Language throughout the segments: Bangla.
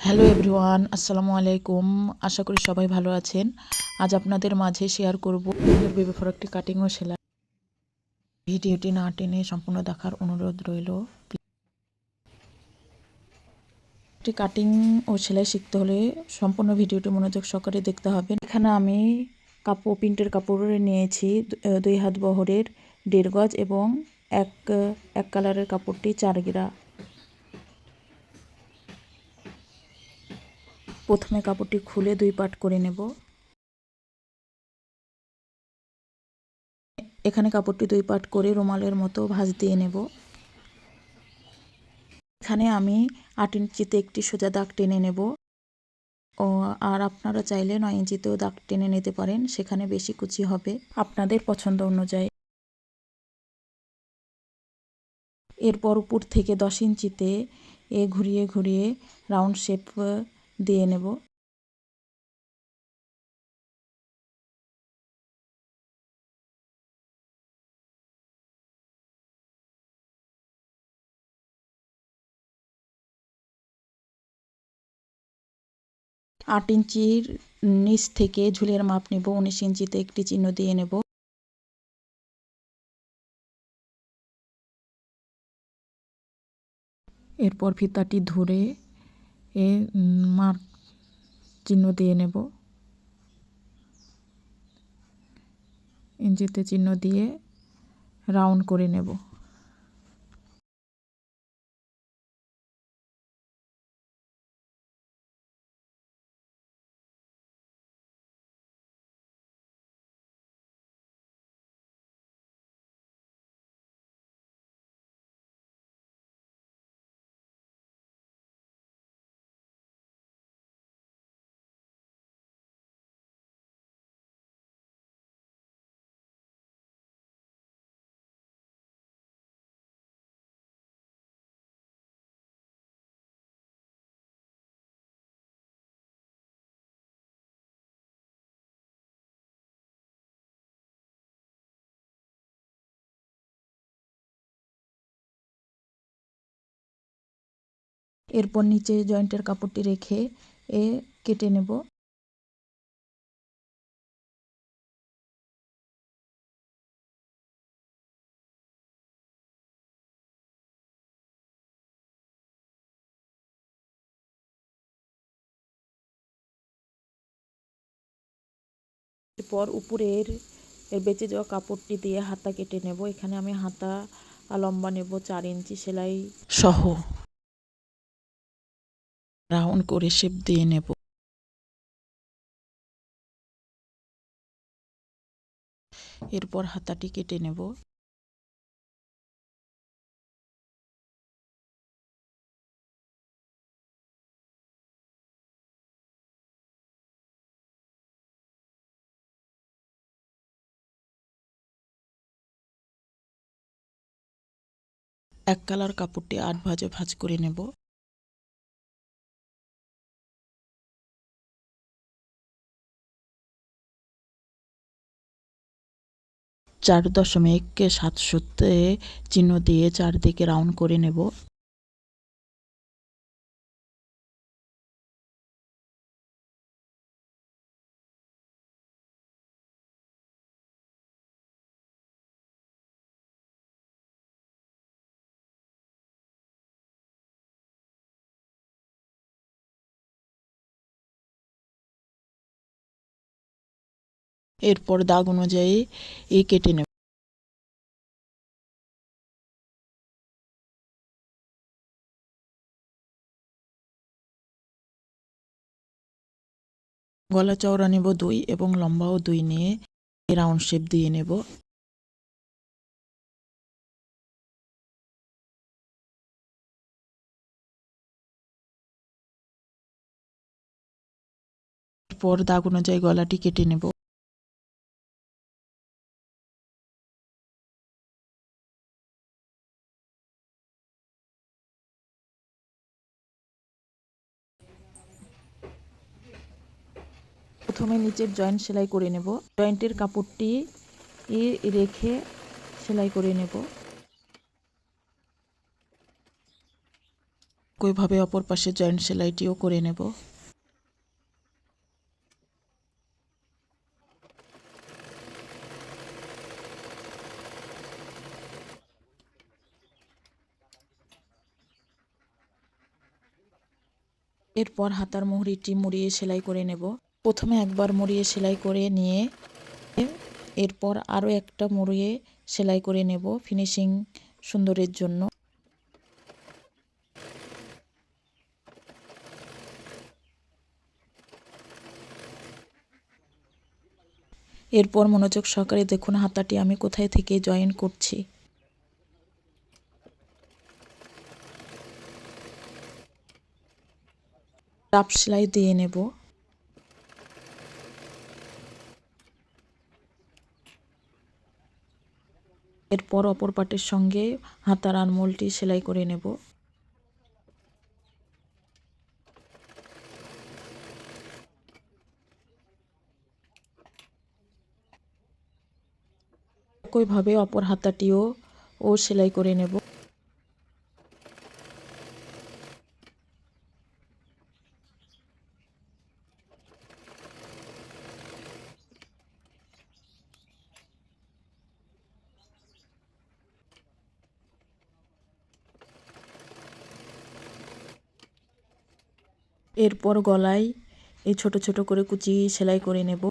হ্যালো এভরিওয়ান, আসসালামু আলাইকুম। আশা করি সবাই ভালো আছেন। আজ আপনাদের মাঝে শেয়ার করব বেবি ফ্রকটি কাটিং ও সেলাই। ভিডিওটি না টেনে সম্পূর্ণ দেখার অনুরোধ রইল। একটি কাটিং ও সেলাই শিখতে হলে সম্পূর্ণ ভিডিওটি মনোযোগ সহকারে দেখতে হবে। এখানে আমি প্রিন্টের কাপড় নিয়েছি 2 হাত বহরের 1.5 গজ এবং এক কালারের কাপড়টি 4 গিরা। প্রথমে কাপড়টি খুলে 2 পার্ট করে নেব। এখানে কাপড়টি 2 পার্ট করে রুমালের মতো ভাঁজ দিয়ে নেব। এখানে আমি 8 ইঞ্চিতে একটি সোজা দাগ টেনে নেব আর আপনারা চাইলে 9 ইঞ্চিতেও দাগ টেনে নিতে পারেন, সেখানে বেশি কুচি হবে আপনাদের পছন্দ অনুযায়ী। এরপর উপর থেকে 10 ইঞ্চিতে ঘুরিয়ে ঘুরিয়ে রাউন্ড শেপ দিয়ে নেব। আট ইঞ্চির নিচ থেকে ঝুলের মাপ নেব, 19 ইঞ্চিতে একটি চিহ্ন দিয়ে নেব। এরপর ফিতাটি ধরে মার্ক চিহ্ন দিয়ে নেব। ইঞ্চিতে চিহ্ন দিয়ে রাউন্ড করে নেব। এরপর নিচে জয়েন্টের কাপড়টি রেখে কেটে নেব। এরপর উপরের বেঁচে যাওয়া কাপড়টি দিয়ে হাতা কেটে নেব। এখানে আমি হাতা লম্বা নেব 4 ইঞ্চি, সেলাই সহ রাউন্ড করে শেপ দিয়ে নেব। এরপর হাতাটি কেটে নেব। এক কালার কাপড়টি 8 ভাঁজে ভাঁজ করে নেব। চার দশমিক 7 চিহ্ন দিয়ে চারদিকে রাউন্ড করে নেব। এরপর দাগ অনুযায়ী কেটে নেব। গলা চওড়া নেব 2 এবং লম্বাও 2 নিয়ে রাউন্ড শেপ দিয়ে নেব। এরপর দাগ অনুযায়ী গলাটি কেটে নেব। প্রথমে নিচের জয়েন্ট সেলাই করে নেব। জয়েন্টের কাপড়টি রেখে সেলাই করে নেব। একইভাবে অপর পাশে জয়েন্ট সেলাইটিও করে নেব। এরপর হাতার মুহুরিটি মুড়িয়ে সেলাই করে নেব। প্রথমে একবার মুড়িয়ে সেলাই করে নিয়ে এরপর আরও একটা মুড়িয়ে সেলাই করে নেব ফিনিশিং সুন্দরের জন্য। এরপর মনোযোগ সহকারে দেখুন হাতাটি আমি কোথায় থেকে জয়েন করছি। টাপ সেলাই দিয়ে নেব। এরপর অপর পাটের সঙ্গে হাতার আরমোলটি সেলাই করে নেব। একইভাবে অপর হাতাটিও সেলাই করে নেব। এরপর গলায় এই ছোট ছোট করে কুচি সেলাই করে নেব।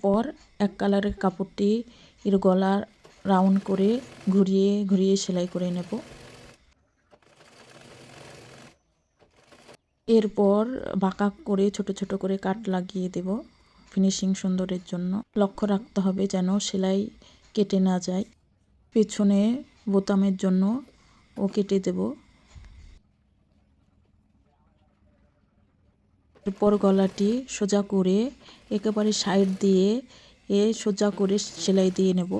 পর এক কালারের কাপড়টি এর গলা রাউন্ড করে ঘুরিয়ে ঘুরিয়ে সেলাই করে নেব। এরপর বাঁকা করে ছোট ছোট করে কাট লাগিয়ে দেব ফিনিশিং সুন্দরের জন্য। লক্ষ্য রাখতে হবে যেন সেলাই কেটে না যায়। পেছনে বোতামের জন্য কেটে দেব। এরপর গলাটি সোজা করে একেবারে সাইড দিয়ে সোজা করে সেলাই দিয়ে নেব।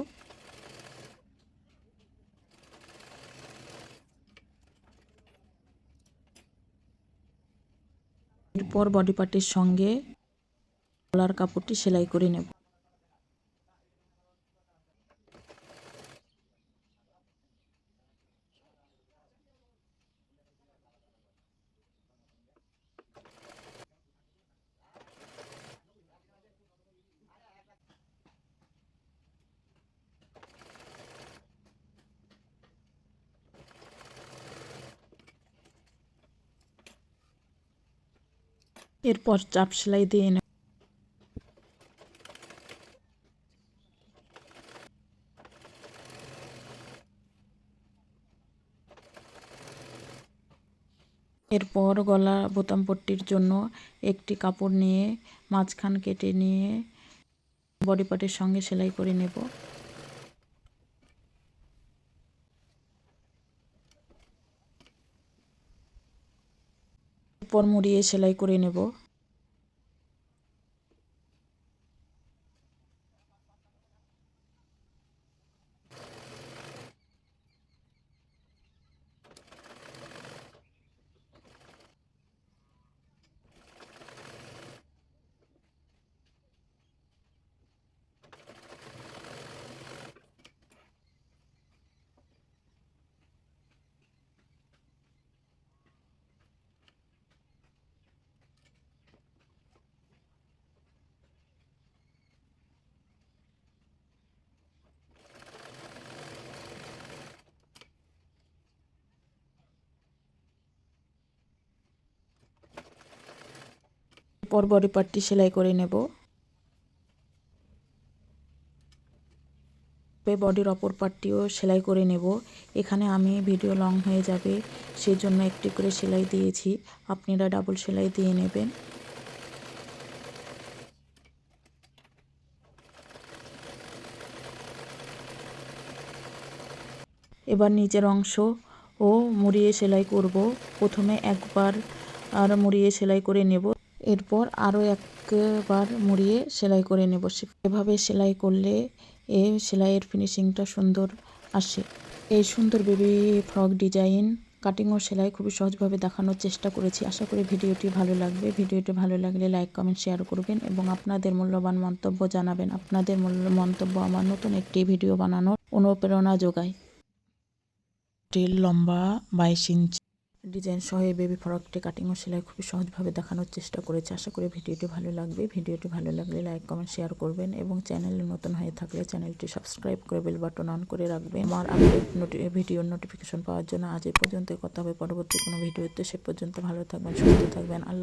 এরপর বডি পার্টের সঙ্গে গলার কাপড়টি সেলাই করে নেব। এরপর চাপ সেলাই দিয়ে নেব। এরপর গলা বোতাম পট্টির জন্য একটি কাপড় নিয়ে মাঝখান কেটে নিয়ে বডি পার্টের সঙ্গে সেলাই করে নেব। এরপর মুড়িয়ে সেলাই করে নেব। এরপর বডি পার্টটি সেলাই করে নেব। বডির অপর পার্টটিও সেলাই করে নেব। এখানে আমি ভিডিও লং হয়ে যাবে সেজন্য একটি করে সেলাই দিয়েছি, আপনারা ডাবল সেলাই দিয়ে নেবেন। এবার নিচের অংশ ও মুড়িয়ে সেলাই করব। প্রথমে একবার আর মুড়িয়ে সেলাই করে নেব, এরপর আরও একবার মুড়িয়ে সেলাই করে নেব। এভাবে সেলাই করলে এই সেলাইয়ের ফিনিশিংটা সুন্দর আসে। এই সুন্দর বেবি ফ্রক ডিজাইন কাটিং ও সেলাই খুবই সহজভাবে দেখানোর চেষ্টা করেছি। আশা করি ভিডিওটি ভালো লাগবে। ভিডিওটি ভালো লাগলে লাইক কমেন্ট শেয়ার করবেন এবং আপনাদের মূল্যবান মন্তব্য জানাবেন। আপনাদের মন্তব্য আমার নতুন একটি ভিডিও বানানোর অনুপ্রেরণা যোগায়। লম্বা 22 ইঞ্চি ডিজাইন সহ এই বেবি ফ্রকটি কাটিং ও সেলাই খুবই সহজভাবে দেখানোর চেষ্টা করেছি। আশা করি ভিডিওটি ভালো লাগবে। ভিডিওটি ভালো লাগলে লাইক কমেন্ট শেয়ার করবেন এবং চ্যানেলে নতুন হয়ে থাকলে চ্যানেলটি সাবস্ক্রাইব করে বেল বাটন অন করে রাখবেন আমার আপডেট ভিডিওর নোটিফিকেশন পাওয়ার জন্য। আজ এই পর্যন্ত, কথা হবে পরবর্তী কোনো ভিডিওতে। সে পর্যন্ত ভালো থাকবেন, সুস্থ থাকবেন। আল্লাহ।